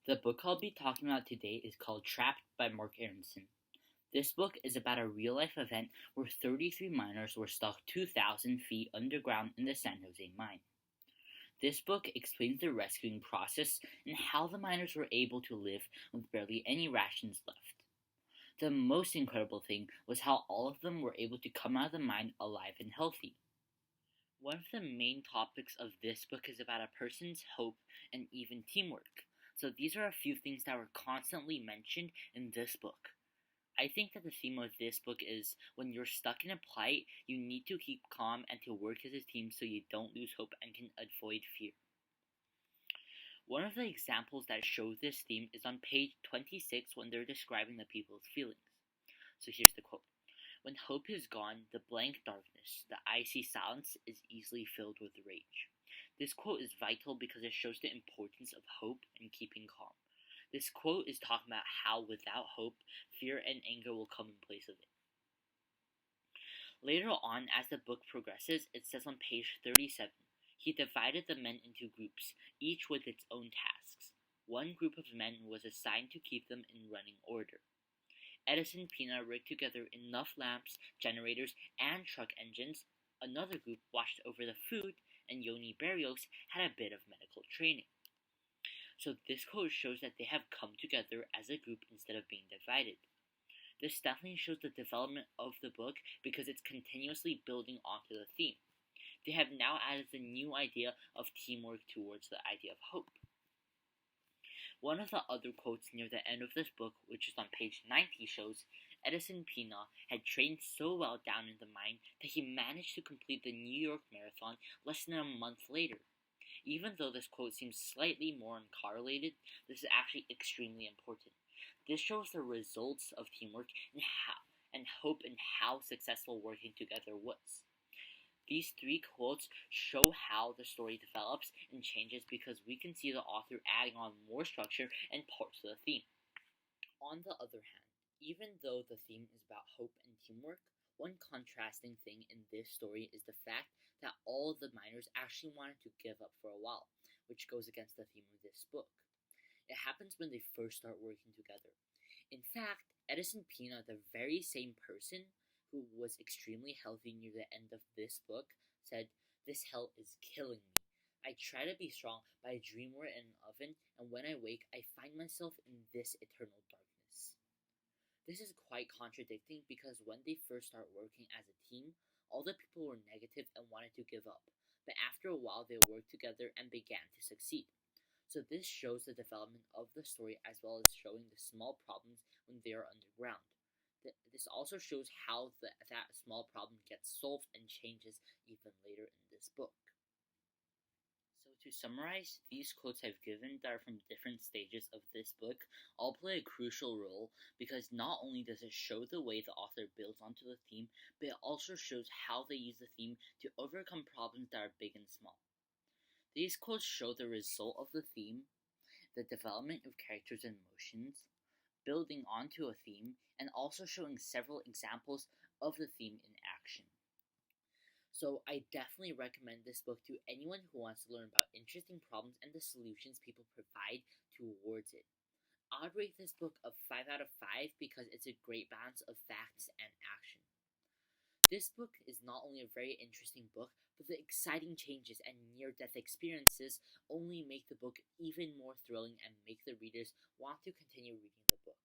The book I'll be talking about today is called Trapped by Mark Aronson. This book is about a real life event where 33 miners were stuck 2,000 feet underground in the San Jose mine. This book explains the rescuing process and how the miners were able to live with barely any rations left. The most incredible thing was how all of them were able to come out of the mine alive and healthy. One of the main topics of this book is about a person's hope and even teamwork. So these are a few things that were constantly mentioned in this book. I think that the theme of this book is when you're stuck in a plight, you need to keep calm and to work as a team so you don't lose hope and can avoid fear. One of the examples that shows this theme is on page 26 when they're describing the people's feelings. So here's the quote. When hope is gone, the blank darkness, the icy silence is easily filled with rage. This quote is vital because it shows the importance of hope and keeping calm. This quote is talking about how without hope, fear and anger will come in place of it. Later on, as the book progresses, it says on page 37, he divided the men into groups, each with its own tasks. One group of men was assigned to keep them in running order. Edison Pina rigged together enough lamps, generators, and truck engines. Another group watched over the food, and Yoni Berrios had a bit of medical training. So this quote shows that they have come together as a group instead of being divided. This definitely shows the development of the book because it's continuously building onto the theme. They have now added the new idea of teamwork towards the idea of hope. One of the other quotes near the end of this book, which is on page 90, shows Edison Pina had trained so well down in the mine that he managed to complete the New York Marathon less than a month later. Even though this quote seems slightly more uncorrelated, this is actually extremely important. This shows the results of teamwork and hope and how successful working together was. These three quotes show how the story develops and changes because we can see the author adding on more structure and parts of the theme. On the other hand, even though the theme is about hope and teamwork, one contrasting thing in this story is the fact that all of the miners actually wanted to give up for a while, which goes against the theme of this book. It happens when they first start working together. In fact, Edison Pina, the very same person who was extremely healthy near the end of this book, said, "This hell is killing me. I try to be strong, but I dream we're in an oven, and when I wake, I find myself in this eternal darkness." This is quite contradicting because when they first start working as a team, all the people were negative and wanted to give up, but after a while they worked together and began to succeed. So this shows the development of the story as well as showing the small problems when they are underground. This also shows how that small problem gets solved and changes even later in this book. So to summarize, these quotes I've given that are from different stages of this book all play a crucial role because not only does it show the way the author builds onto the theme, but it also shows how they use the theme to overcome problems that are big and small. These quotes show the result of the theme, the development of characters and emotions, building onto a theme, and also showing several examples of the theme in action. So I definitely recommend this book to anyone who wants to learn about interesting problems and the solutions people provide towards it. I'd rate this book a 5 out of 5 because it's a great balance of facts and action. This book is not only a very interesting book, but the exciting changes and near-death experiences only make the book even more thrilling and make the readers want to continue reading the book.